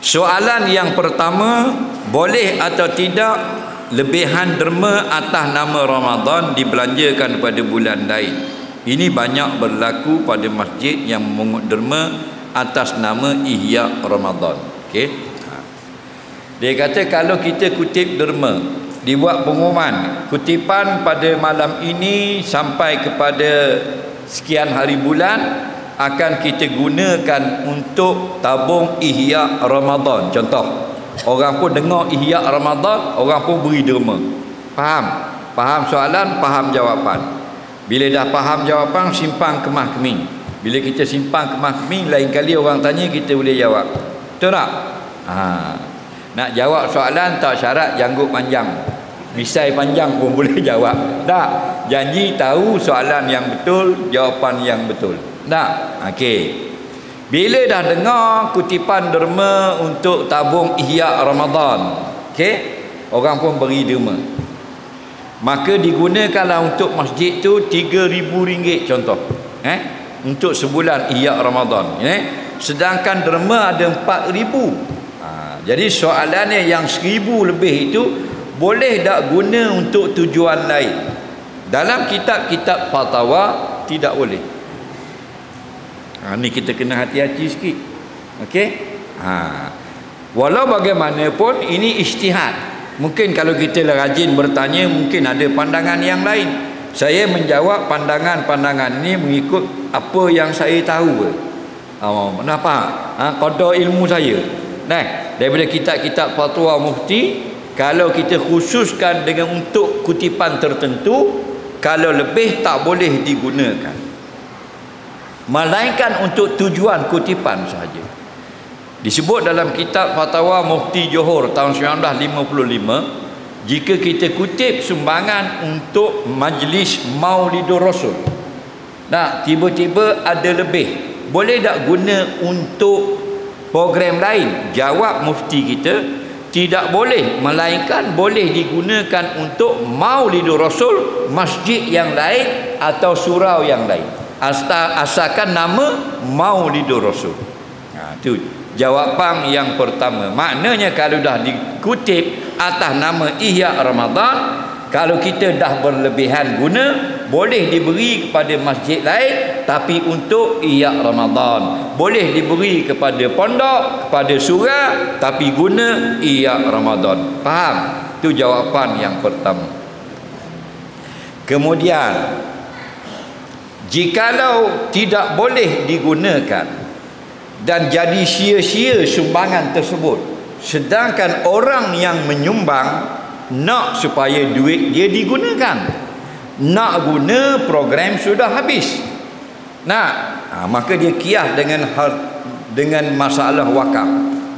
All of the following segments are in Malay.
Soalan yang pertama, boleh atau tidak lebihan derma atas nama Ramadan dibelanjakan pada bulan lain? Ini banyak berlaku pada masjid yang memungut derma atas nama Ihya Ramadan. Okey. Dia kata kalau kita kutip derma, dibuat pengumuman kutipan pada malam ini sampai kepada sekian hari bulan akan kita gunakan untuk tabung Ihya Ramadan. Contoh, orang pun dengar Ihya Ramadan, orang pun beri derma. Faham? Faham soalan, faham jawapan. Bila dah faham jawapan, simpan kemah keming. Bila kita simpan kemah keming, lain kali orang tanya kita boleh jawab. Betul tak? Nak jawab soalan tak syarat janggut panjang, misai panjang pun boleh jawab. Tak? Janji tahu soalan yang betul, jawapan yang betul. Tak? Okey. Bila dah dengar kutipan derma untuk tabung Ihya Ramadan, okey, orang pun beri derma, maka digunakanlah untuk masjid tu RM3,000 contoh, untuk sebulan Ihya Ramadan, sedangkan derma ada RM4,000. Jadi soalannya yang RM1,000 lebih itu boleh tak guna untuk tujuan lain? Dalam kitab-kitab fatwa tidak boleh. Ni kita kena hati-hati sikit. Okey? Walau bagaimanapun ini ijtihad. Mungkin kalau kita rajin bertanya, mungkin ada pandangan yang lain. Saya menjawab pandangan-pandangan ini mengikut apa yang saya tahu. Kenapa? Qadar ilmu saya. Daripada kitab-kitab fatwa mufti, kalau kita khususkan dengan untuk kutipan tertentu, kalau lebih tak boleh digunakan, melainkan untuk tujuan kutipan sahaja. Disebut dalam kitab Fatwa Mufti Johor tahun 1955, jika kita kutip sumbangan untuk majlis Maulidur Rasul, tiba-tiba ada lebih, boleh tak guna untuk program lain? Jawab mufti kita, tidak boleh, melainkan boleh digunakan untuk Maulidur Rasul, masjid yang lain atau surau yang lain, asalkan nama Maulidur Rasul. Itu jawapan yang pertama. Maknanya kalau dah dikutip atas nama Ihya Ramadan, kalau kita dah berlebihan guna, boleh diberi kepada masjid lain tapi untuk Ihya Ramadan. Boleh diberi kepada pondok, kepada surau tapi guna Ihya Ramadan. Faham? Itu jawapan yang pertama. Kemudian, jikalau tidak boleh digunakan dan jadi sia-sia sumbangan tersebut, sedangkan orang yang menyumbang nak supaya duit dia digunakan, nak guna program sudah habis, maka dia kias dengan masalah wakaf.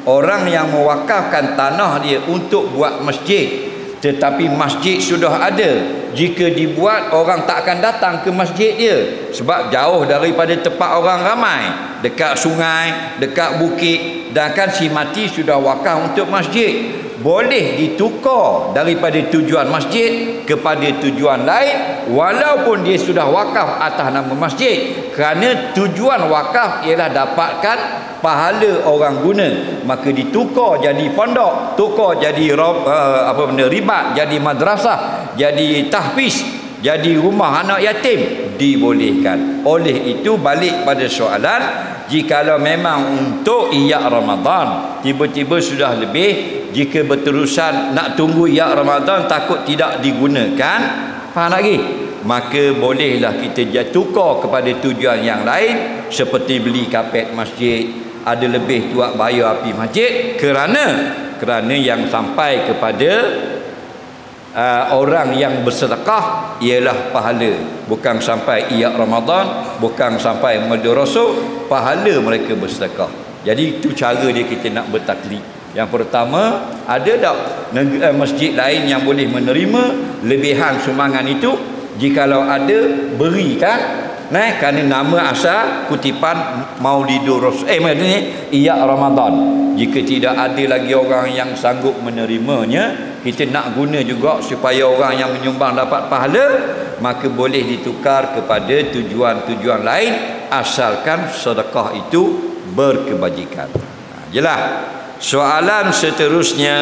Orang yang mewakafkan tanah dia untuk buat masjid, tetapi masjid sudah ada, jika dibuat orang tak akan datang ke masjid dia sebab jauh daripada tempat orang ramai, dekat sungai, dekat bukit, dan kan si mati sudah wakaf untuk masjid. Boleh ditukar daripada tujuan masjid kepada tujuan lain walaupun dia sudah wakaf atas nama masjid, kerana tujuan wakaf ialah dapatkan pahala orang guna. Maka ditukar jadi pondok, tukar jadi ribat, jadi madrasah, jadi tahfiz, jadi rumah anak yatim, dibolehkan. Oleh itu balik pada soalan, jikalau memang untuk Ihya Ramadan tiba-tiba sudah lebih, jika berterusan nak tunggu Ihya Ramadan takut tidak digunakan, faham lagi? Maka bolehlah kita tukar kepada tujuan yang lain, seperti beli kapet masjid, ada lebih tuak bayar api masjid, kerana yang sampai kepada orang yang bersedekah ialah pahala, bukan sampai Ihya Ramadan, bukan sampai Maulidur Rasul, pahala mereka bersedekah. Jadi itu cara dia kita nak bertaklid. Yang pertama, ada tak masjid lain yang boleh menerima lebihan sumbangan itu? Jikalau ada, berikan, kerana nama asal kutipan Maulidur Rasul, Ihya Ramadan. Jika tidak ada lagi orang yang sanggup menerimanya, kita nak guna juga supaya orang yang menyumbang dapat pahala, maka boleh ditukar kepada tujuan-tujuan lain asalkan sedekah itu berkebajikan. Jelas? Soalan seterusnya,